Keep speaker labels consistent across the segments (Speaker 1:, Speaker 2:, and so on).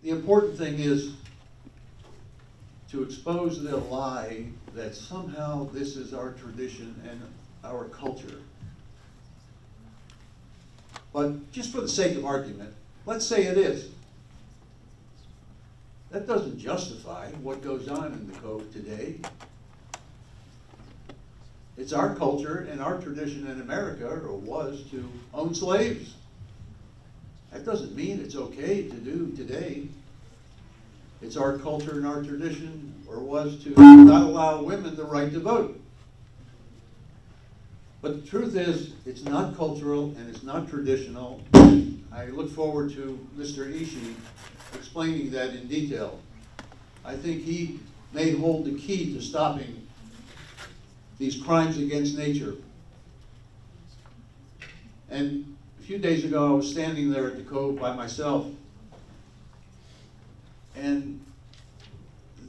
Speaker 1: The important thing is to expose the lie that somehow this is our tradition and our culture. But just for the sake of argument, let's say it is. That doesn't justify what goes on in the Cove today. It's our culture and our tradition in America, or was, to own slaves. That doesn't mean it's okay to do today. It's our culture and our tradition, or was, to not allow women the right to vote. But the truth is, it's not cultural and it's not traditional. I look forward to Mr. Ishii explaining that in detail. I think he may hold the key to stopping these crimes against nature. And a few days ago, I was standing there at the Cove by myself, and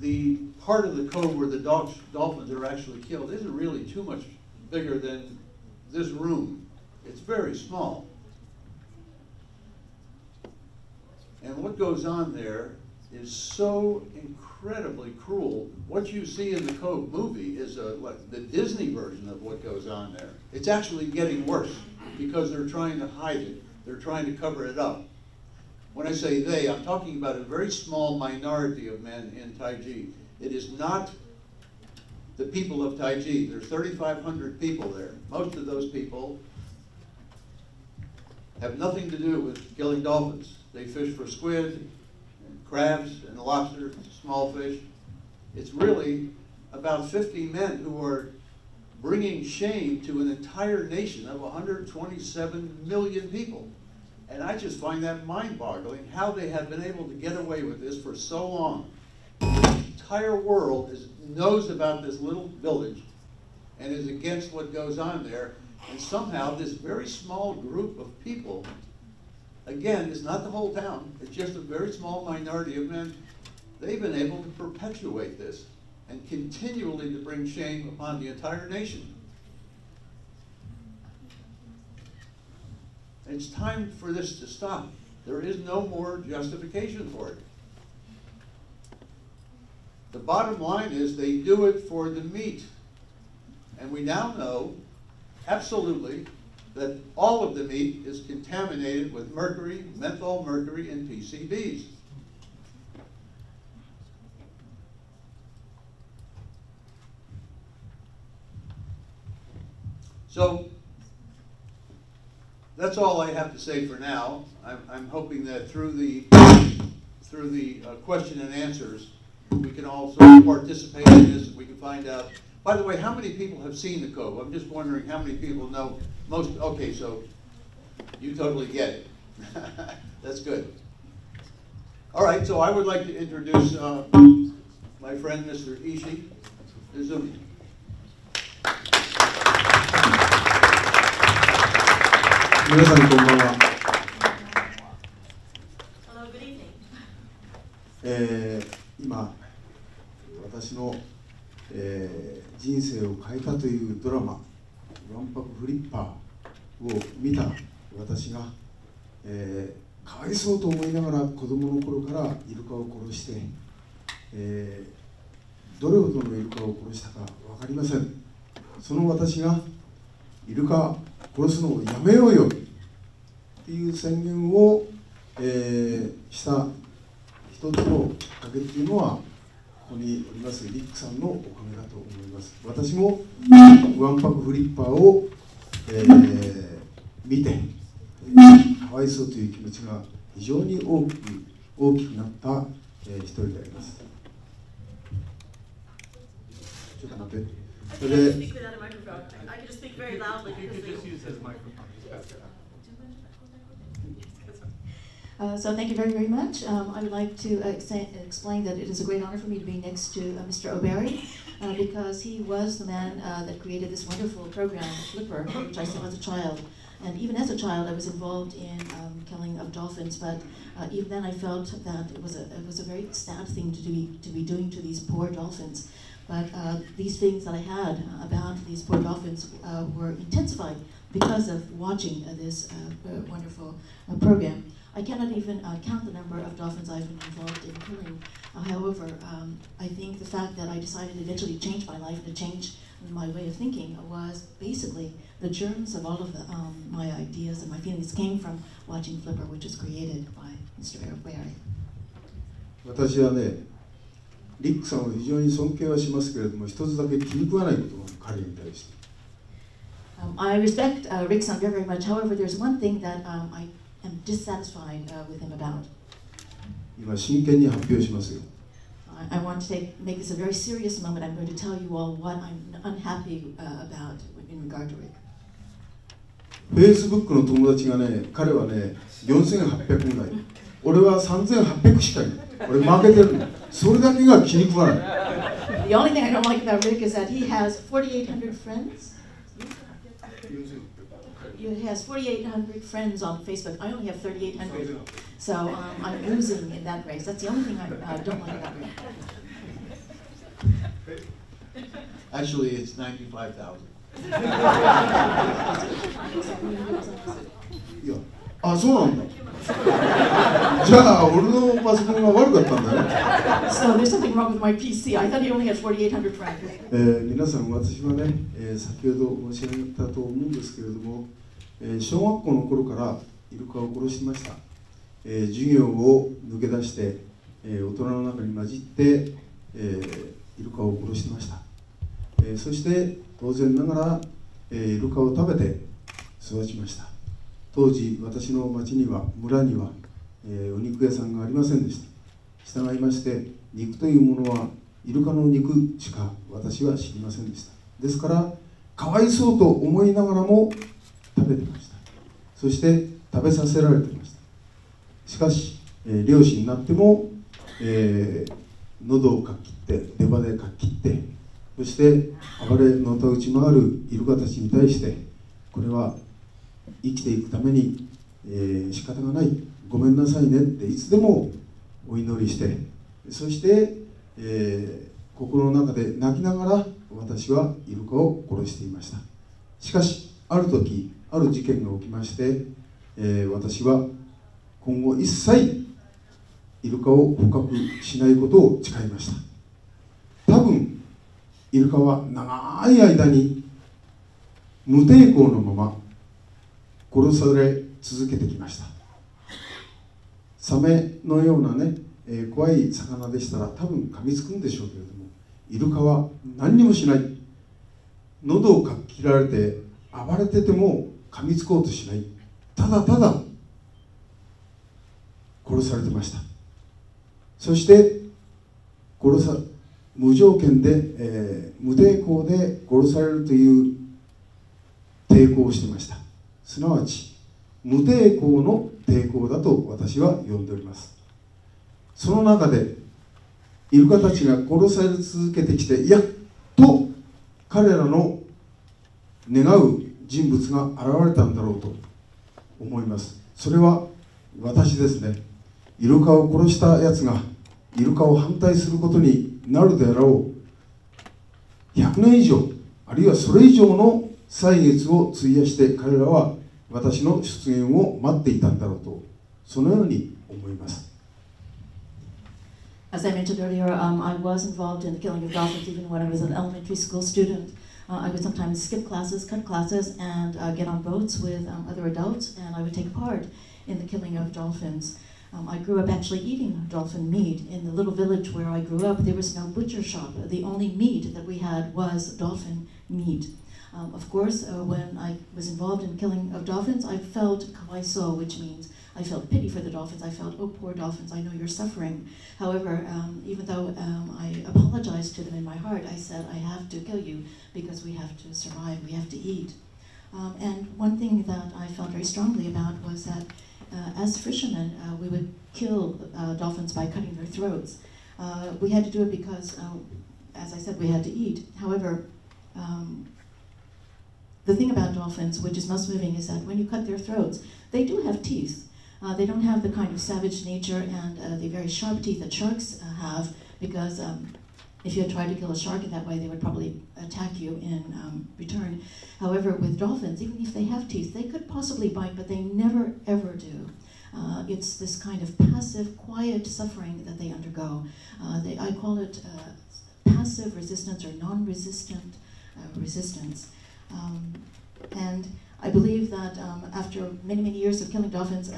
Speaker 1: the part of the Cove where the dolphins are actually killed isn't really too much bigger than this room. It's very small. And what goes on there is so incredibly cruel. What you see in the Cove movie is like the Disney version of what goes on there. It's actually getting worse because they're trying to hide it. They're trying to cover it up. When I say they, I'm talking about a very small minority of men in Taiji. It is not the people of Taiji. There's 3,500 people there. Most of those people have nothing to do with killing dolphins. They fish for squid, and crabs, and lobsters, small fish. It's really about 50 men who are bringing shame to an entire nation of 127 million people. And I just find that mind-boggling, how they have been able to get away with this for so long. The entire world knows about this little village and is against what goes on there. And somehow this very small group of people, again, it's not the whole town, it's just a very small minority of men, they've been able to perpetuate this and continually to bring shame upon the entire nation. It's time for this to stop. There is no more justification for it. The bottom line is they do it for the meat. And we now know absolutely that all of the meat is contaminated with mercury, methyl mercury, and PCBs. So that's all I have to say for now. I'm hoping that through the question and answers, we can also participate in this and we can find out. By the way, how many people have seen the Cove? I'm just wondering how many people know most. Okay, so you totally get it. That's good. All right, so I would like to introduce my friend, Mr. Ishii Izumi.
Speaker 2: Hello, good evening. 今、私の、人生を変えたというドラマ、わんぱくフリッパーを見た私が、かわいそうと思いながら子供の頃からイルカを殺して、どれほどのイルカを殺したか分かりません。その私がイルカ殺すのをやめようよっていう宣言を、した一つのきっかけっていうのはここにおりますリックさんのおかげだと思います。私もわんぱくフリッパーを、見て、かわいそうという気持ちが非常に大きくなった、一人であります。ちょっと待って。それで
Speaker 3: So thank you very, very much. I would like to explain that it is a great honor for me to be next to Mr. O'Barry because he was the man that created this wonderful program, Flipper, which I saw as a child. And even as a child, I was involved in killing of dolphins, but even then I felt that it was a very sad thing to be doing to these poor dolphins. But these feelings that I had about these poor dolphins were intensified because of watching this wonderful program. I cannot even count the number of dolphins I've been involved in killing. However, I think the fact that I decided to eventually change my life, to change my way of thinking, was basically the germs of all of my ideas and my feelings came from watching Flipper, which was created by Mr. Barry.
Speaker 2: 私はね、リックさんを非常に尊敬はしますけれども、一つだけ気に食わないことが彼に対して。
Speaker 3: I respect Rick-san very, very much. However, there's one thing that I am dissatisfied with him about.
Speaker 2: 今真剣に発表しますよ。
Speaker 3: I want to make this a very serious moment. I'm going to tell you all what I'm unhappy about in regard to Rick.
Speaker 2: Facebook の友達がね、彼はね、4800ぐらい。俺は3800しかいない。俺負けてるの。それだけが気に食わない。
Speaker 3: The only thing I don't like about Rick is that he has 4,800 friends. He has 4,800 friends on Facebook. I only have 3,800. So I'm losing in that race. That's the only thing I don't like about Rick.
Speaker 1: Actually, it's 95,000.
Speaker 2: いや、あ、そうなんだ。じゃあ、俺のパソコンが悪かったんだね。
Speaker 3: So there's something wrong with my PC. I thought he only had 4,800 friends.
Speaker 2: 皆さん、私はね、先ほど申し上げたと思うんですけれども、小学校の頃からイルカを殺しました。授業を抜け出して、大人の中に混じって、イルカを殺してました。そして当然ながら、イルカを食べて育ちました。当時私の町には村には、お肉屋さんがありませんでした。従いまして肉というものはイルカの肉しか私は知りませんでした。ですからかわいそうと思いながらも食べてました。そして食べさせられていました。しかし、漁師になっても、喉をかき切って出歯でかき切って、そして暴れのたうち回るイルカたちに対して、これは生きていくために、仕方がない、ごめんなさいねっていつでもお祈りして、そして、心の中で泣きながら私はイルカを殺していました。しかしある時ある事件が起きまして、私は今後一切イルカを捕獲しないことを誓いました。多分イルカは長い間に無抵抗のまま殺され続けてきました。サメのようなね、怖い魚でしたら多分噛みつくんでしょうけれども、イルカは何にもしない。喉をかき切られて暴れてても噛みつこうとしない。ただただ殺されてました。そして無条件で、無抵抗で殺されるという抵抗をしてました。すなわち無抵抗の抵抗だと私は呼んでおります。その中でイルカたちが殺され続けてきて、やっと彼らの願う人物が現れたんだろうと思います。それは私ですね。イルカを殺したやつがイルカを反対することになるであろう100年以上、あるいはそれ以上の歳月を費やして彼らは私の出現を待っていたんだろうと、そのように思います。
Speaker 3: As I mentioned earlier, I was involved in the killing of dolphins even when I was an elementary school student. I would sometimes skip classes, cut classes, and get on boats with other adults, and I would take part in the killing of dolphins. I grew up actually eating dolphin meat. In the little village where I grew up, there was no butcher shop. The only meat that we had was dolphin meat. Of course, when I was involved in killing of dolphins, I felt kawaiso, which means I felt pity for the dolphins. I felt, oh, poor dolphins, I know you're suffering. However, even though I apologized to them in my heart, I said, I have to kill you because we have to survive, we have to eat. And one thing that I felt very strongly about was that as fishermen, we would kill dolphins by cutting their throats. We had to do it because, as I said, we had to eat. However, the thing about dolphins, which is most moving, is that when you cut their throats, they do have teeth. They don't have the kind of savage nature and the very sharp teeth that sharks have, because If you had tried to kill a shark in that way, they would probably attack you in return. However, with dolphins, even if they have teeth, they could possibly bite, but they never ever do. It's this kind of passive, quiet suffering that they undergo. I call it passive resistance or non-resistant resistance. And I believe that after many, many years of killing dolphins,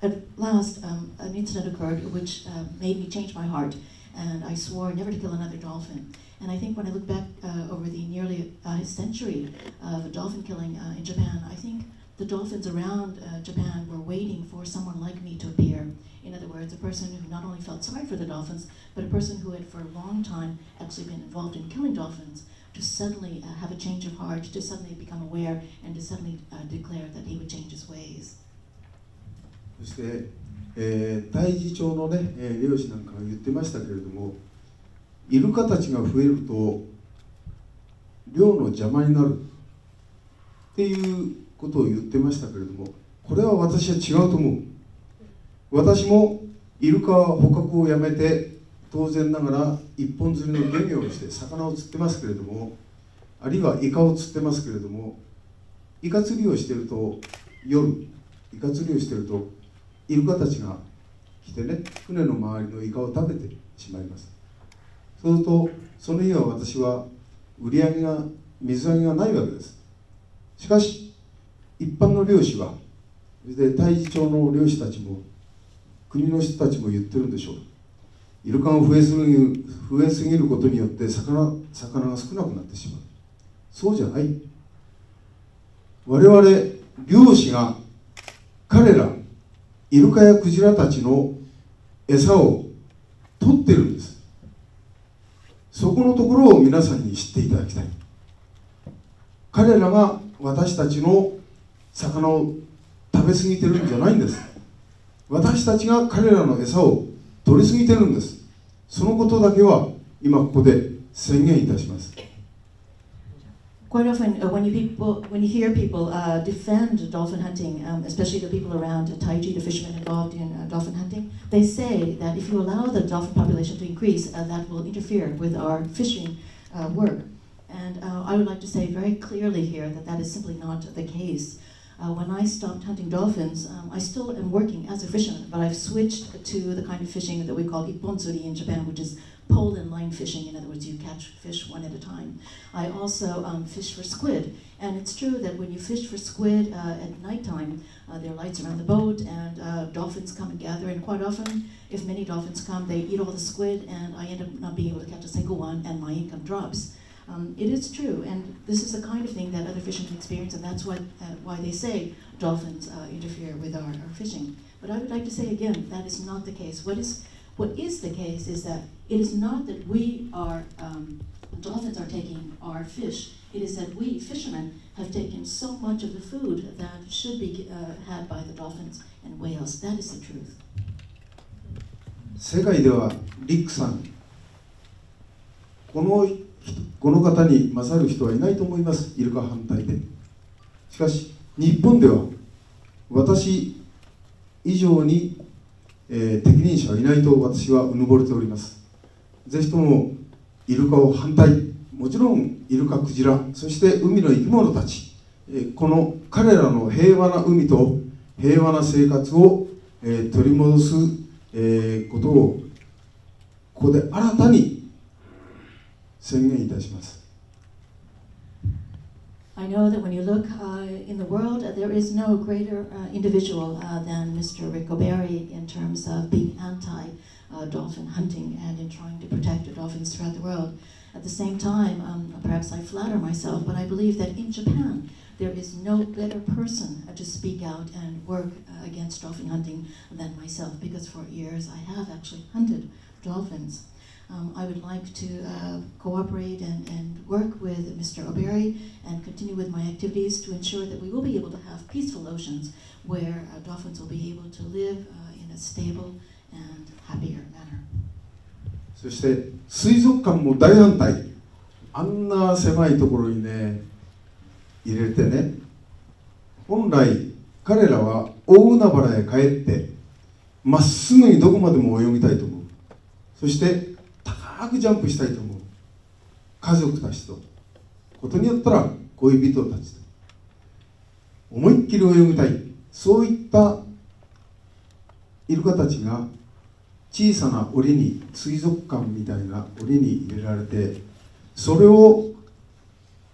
Speaker 3: at last an incident occurred which made me change my heart. And I swore never to kill another dolphin. And I think when I look back over the nearly century of dolphin killing in Japan, I think the dolphins around Japan were waiting for someone like me to appear. In other words, a person who not only felt sorry for the dolphins, but a person who had for a long time actually been involved in killing dolphins, to suddenly have a change of heart, to suddenly become aware, and to suddenly declare that he would change his ways.
Speaker 2: そして、太地町のね、漁師なんかが言ってましたけれども、イルカたちが増えると漁の邪魔になるっていうことを言ってましたけれども、これは私は違うと思う。私もイルカは捕獲をやめて、当然ながら一本釣りの漁業をして魚を釣ってますけれども、あるいはイカを釣ってますけれども、イカ釣りをしていると夜イカ釣りをしているとイルカたちが来てね、船の周りのイカを食べてしまいます。そうするとその日は私は売り上げが水揚げがないわけです。しかし一般の漁師は、で太地町の漁師たちも国の人たちも言ってるんでしょう。イルカが増えすぎることによって魚が少なくなってしまう。そうじゃない。我々漁師が彼らイルカやクジラたちの餌を取ってるんです。そこのところを皆さんに知っていただきたい。彼らが私たちの魚を食べ過ぎてるんじゃないんです。私たちが彼らの餌を取り過ぎてるんです。そのことだけは今ここで宣言いたします。
Speaker 3: Quite often, when you hear people defend dolphin hunting, especially the people around Taiji, the fishermen involved in dolphin hunting, they say that if you allow the dolphin population to increase, that will interfere with our fishing work. And I would like to say very clearly here that that is simply not the case. When I stopped hunting dolphins, I still am working as a fisherman, but I've switched to the kind of fishing that we call ipponzuri in Japan, which is pole and line fishing. In other words, you catch fish one at a time. I also fish for squid, and it's true that when you fish for squid at nighttime, there are lights around the boat, and dolphins come and gather, and quite often, if many dolphins come, they eat all the squid, and I end up not being able to catch a single one, and my income drops. It is true, and this is the kind of thing that other fishermen experience, and that's why they say dolphins interfere with our fishing. But I would like to say again, that is not the case. What is the case is that it is not that dolphins are taking our fish. It is that we, fishermen, have taken so much of the food that should be had by the dolphins and whales. That is the truth.
Speaker 2: 世界ではリックさん、この方に勝る人はいないと思います。イルカ反対で。しかし日本では私以上に、適任者はいないと私はうぬぼれております。ぜひともイルカを反対、もちろんイルカ、クジラ、そして海の生き物たち、この彼らの平和な海と平和な生活を、取り戻す、ことをここで新たに宣言いたします。
Speaker 3: I know that when you look in the world, there is no greater individual than Mr. Rick O'Barry in terms of being anti-dolphin hunting and in trying to protect the dolphins throughout the world. At the same time, perhaps I flatter myself, but I believe that in Japan, there is no better person to speak out and work against dolphin hunting than myself, because for years I have actually hunted dolphins. I would like to cooperate and work with Mr. O'Barry and continue with my activities to ensure that we will be able to have peaceful oceans where dolphins will be able to live in a stable and happier manner.
Speaker 2: そして水族館も大反対。あんな狭いところにね入れてね、本来彼らは大海原へ帰ってまっすぐにどこまでも泳ぎたいと思う。そして高くジャンプしたいと思う。家族たちと、ことによったら恋人たちと思いっきり泳ぎたい、そういったイルカたちが小さな檻に、水族館みたいな檻に入れられて、それを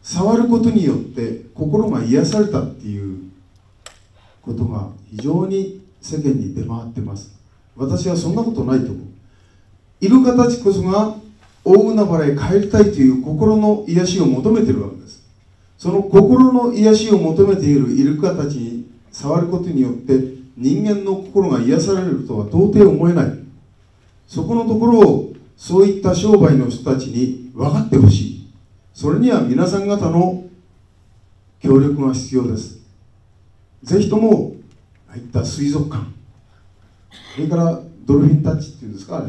Speaker 2: 触ることによって心が癒されたっていうことが非常に世間に出回ってます。私はそんなことないと思う。イルカたちこそが大海原へ帰りたいという心の癒しを求めているわけです。その心の癒しを求めているイルカたちに触ることによって人間の心が癒されるとは到底思えない。そこのところをそういった商売の人たちに分かってほしい。それには皆さん方の協力が必要です。ぜひともああいった水族館、それからドルフィンタッチっていうんですか、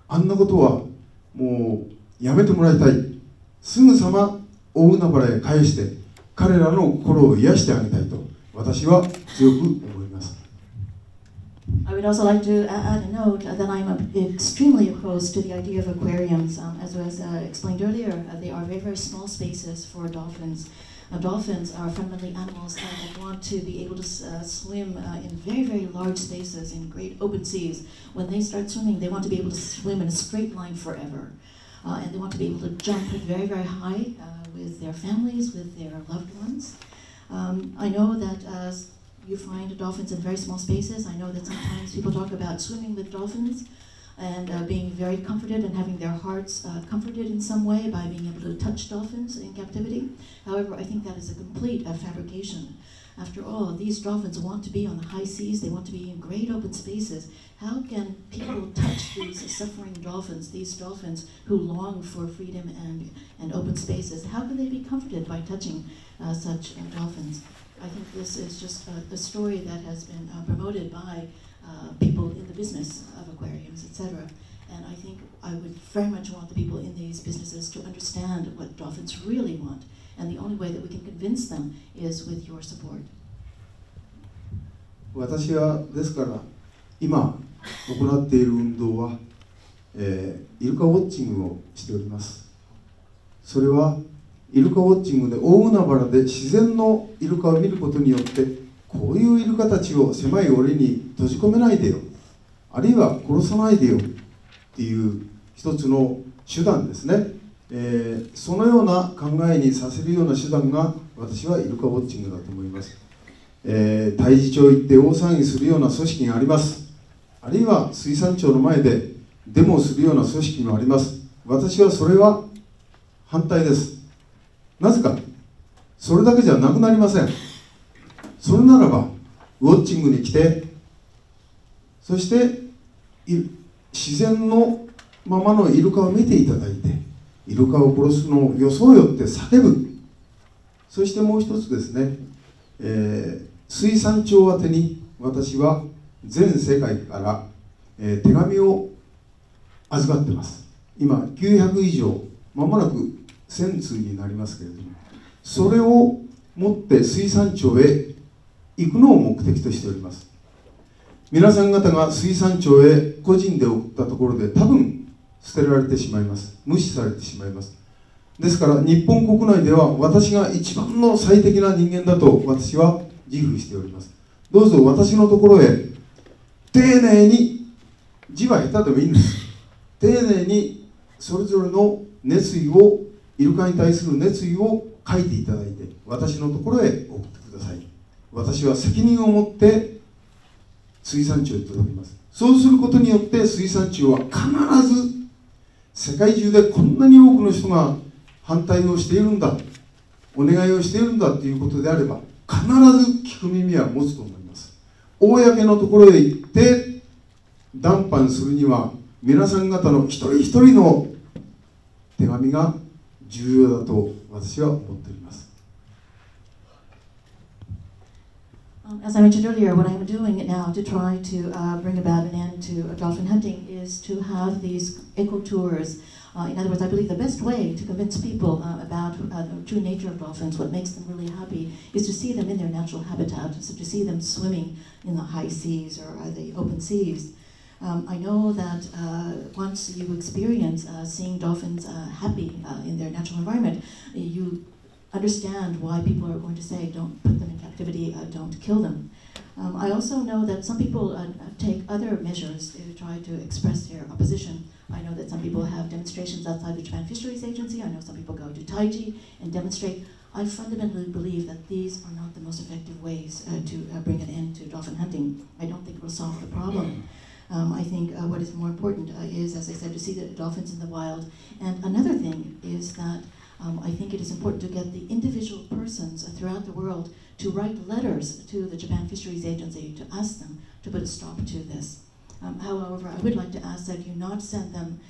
Speaker 2: あんなことはもうやめてもらいたい。すぐさま大海原へ返して彼らの心を癒してあげたいと私は強く思います。
Speaker 3: I would also like to add a note that I'm extremely opposed to the idea of aquariums. As was explained earlier, they are very, very small spaces for dolphins. Dolphins are fundamentally animals that want to be able to swim in very, very large spaces in great open seas. When they start swimming, they want to be able to swim in a straight line forever. And they want to be able to jump very, very high with their families, with their loved ones. I know that you find dolphins in very small spaces. I know that sometimes people talk about swimming with dolphins and being very comforted and having their hearts comforted in some way by being able to touch dolphins in captivity. However, I think that is a complete fabrication. After all, these dolphins want to be on the high seas. They want to be in great open spaces. How can people touch these suffering dolphins, these dolphins who long for freedom and open spaces? How can they be comforted by touching such dolphins? I think this is just a story that has been promoted by people in the business of aquariums, etc. And I think I would very much want the people in these businesses to understand what dolphins really want. And the only way that we can convince them is with your support.
Speaker 2: 私はですから今行っている運動は、イルカウォッチングをしております。それはイルカウォッチングで大海原で自然のイルカを見ることによって、こういうイルカたちを狭い檻に閉じ込めないでよ、あるいは殺さないでよっていう一つの手段ですね。そのような考えにさせるような手段が私はイルカウォッチングだと思います。大事町行って大騒ぎするような組織があります。あるいは水産庁の前でデモをするような組織もあります。私はそれは反対です。なぜか、それだけじゃなくなりません。それならばウォッチングに来て、そして自然のままのイルカを見ていただいて、イルカを殺すのをよそうよって叫ぶ。そしてもう一つですね、水産庁宛てに私は全世界から、手紙を預かってます。今900以上、まもなく1000通になりますけれども、それを持って水産庁へ行くのを目的としております。皆さん方が水産庁へ個人で送ったところで多分捨てられてしまいます。無視されてしまいます。ですから日本国内では私が一番の最適な人間だと私は自負しております。どうぞ私のところへ丁寧に、字は下手でもいいんです。丁寧にそれぞれの熱意を、イルカに対する熱意を書いていただいて、私のところへ送ってください。私は責任を持って水産庁へ届けます。そうすることによって水産庁は必ず世界中でこんなに多くの人が反対をしているんだ、お願いをしているんだということであれば、必ず聞く耳は持つと思います。公のところへ行って談判するには、皆さん方の一人一人の手紙が重要だと私は思っております。
Speaker 3: As I mentioned earlier, what I'm doing now to try to bring about an end to dolphin hunting is to have these eco tours. In other words, I believe the best way to convince people about the true nature of dolphins, what makes them really happy, is to see them in their natural habitat, so to see them swimming in the high seas or the open seas. I know that once you experience seeing dolphins happy in their natural environment, you understand why people are going to say, don't put them in captivity, don't kill them. I also know that some people take other measures to try to express their opposition. I know that some people have demonstrations outside the Japan Fisheries Agency. I know some people go to Taiji and demonstrate. I fundamentally believe that these are not the most effective ways to bring an end to dolphin hunting. I don't think it will solve the problem. I think what is more important is, as I said, to see the dolphins in the wild. And another thing is that I think it is important to get the individual persons throughout the world to write letters to the Japan Fisheries Agency to ask them to put a stop to this. However, I would like to ask that you not send them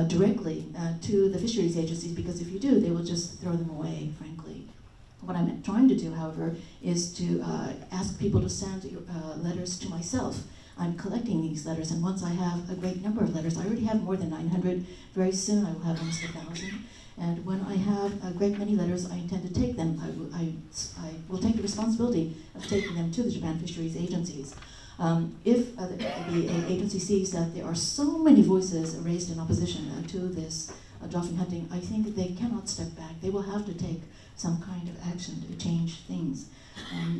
Speaker 3: directly to the fisheries agencies, because if you do, they will just throw them away, frankly. What I'm trying to do, however, is to ask people to send letters to myself. I'm collecting these letters, and once I have a great number of letters, I already have more than 900, very soon I will have almost 1,000. And when I have a great many letters, I intend to take them. I will take the responsibility of taking them to the Japan Fisheries Agencies. If the agency sees that there are so many voices raised in opposition to this dolphin hunting, I think they cannot step back. They will have to take some kind of action to change things.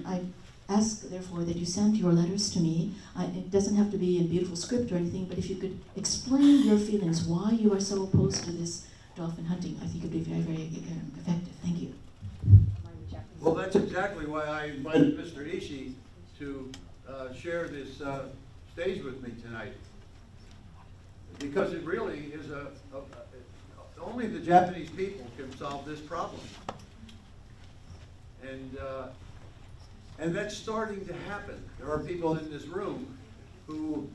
Speaker 3: I ask, therefore, that you send your letters to me. It doesn't have to be in beautiful script or anything, but if you could explain your feelings, why you are so opposed to this dolphin hunting, I think it would be very, very effective. Thank you.
Speaker 1: Well, that's exactly why I invited Mr. Ishii to share this stage with me tonight. Because it really is only the Japanese people can solve this problem. And that's starting to happen. There are people in this room who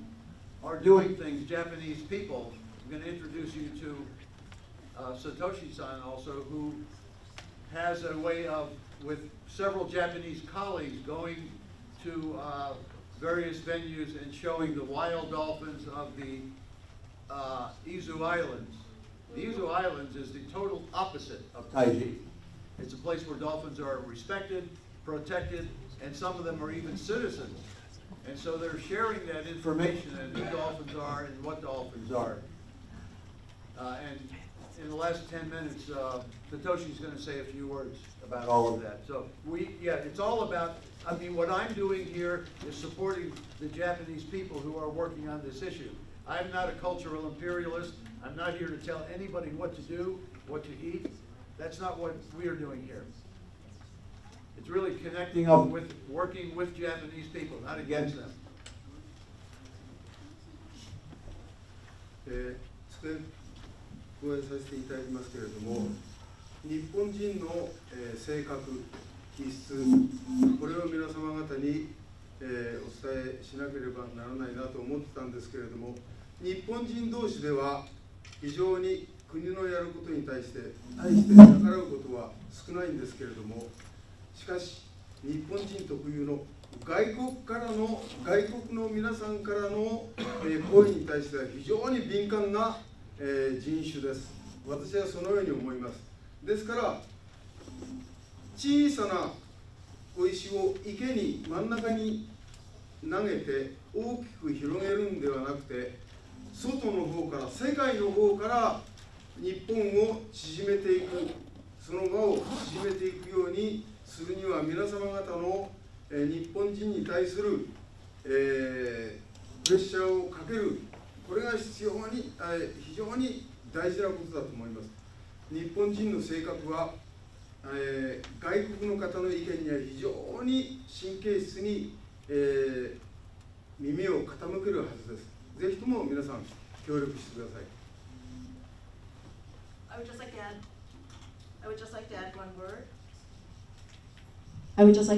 Speaker 1: are doing things, Japanese people. I'm going to introduce you to Satoshi-san also, who has a way of, with several Japanese colleagues, going to various venues and showing the wild dolphins of the Izumi Islands. The Izumi Islands is the total opposite of Taiji. It's a place where dolphins are respected, protected, and some of them are even citizens. And so they're sharing that information and who dolphins are and what dolphins are. And in the last 10 minutes, Satoshi's going to say a few words about all of that. So it's all about, I mean, what I'm doing here is supporting the Japanese people who are working on this issue. I'm not a cultural imperialist. I'm not here to tell anybody what to do, what to eat. That's not what we are doing here. It's really connecting up with, working with Japanese people, not against them.
Speaker 2: 講演させていただきますけれども、日本人の性格、気質、これを皆様方にお伝えしなければならないなと思ってたんですけれども、日本人同士では非常に国のやることに対して逆らうことは少ないんですけれども、しかし日本人特有の外国の皆さんからの声に対しては非常に敏感な人種です。私はそのように思います。ですから小さな小石を池に真ん中に投げて大きく広げるんではなくて、外の方から世界の方から日本を縮めていく、その場を縮めていくようにするには、皆様方の日本人に対するプレッシャーをかける、これが非常に大事なことだと思います。日本人の性格は、外国の方の意見には非常に神経質に、耳を傾けるはずです。ぜひとも皆さん協力してください。
Speaker 3: I would just like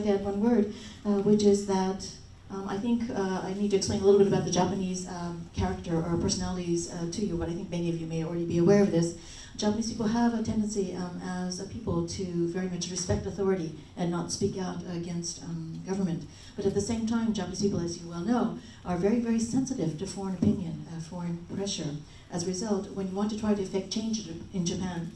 Speaker 3: to add one word, which is that I think I need to explain a little bit about the Japanese character or personalities to you, but I think many of you may already be aware of this. Japanese people have a tendency as a people to very much respect authority and not speak out against government. But at the same time, Japanese people, as you well know, are very, very sensitive to foreign opinion, foreign pressure. As a result, when you want to try to effect change in Japan,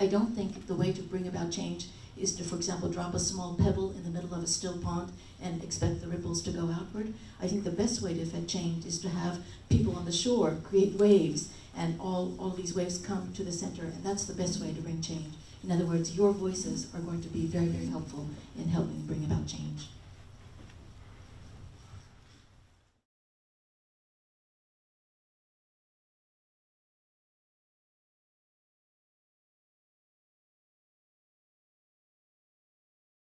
Speaker 3: I don't think the way to bring about change is to, for example, drop a small pebble in the middle of a still pond and expect the ripples to go outward. I think the best way to affect change is to have people on the shore create waves, and all these waves come to the center, and that's the best way to bring change. In other words, your voices are going to be very, very helpful in helping bring about change.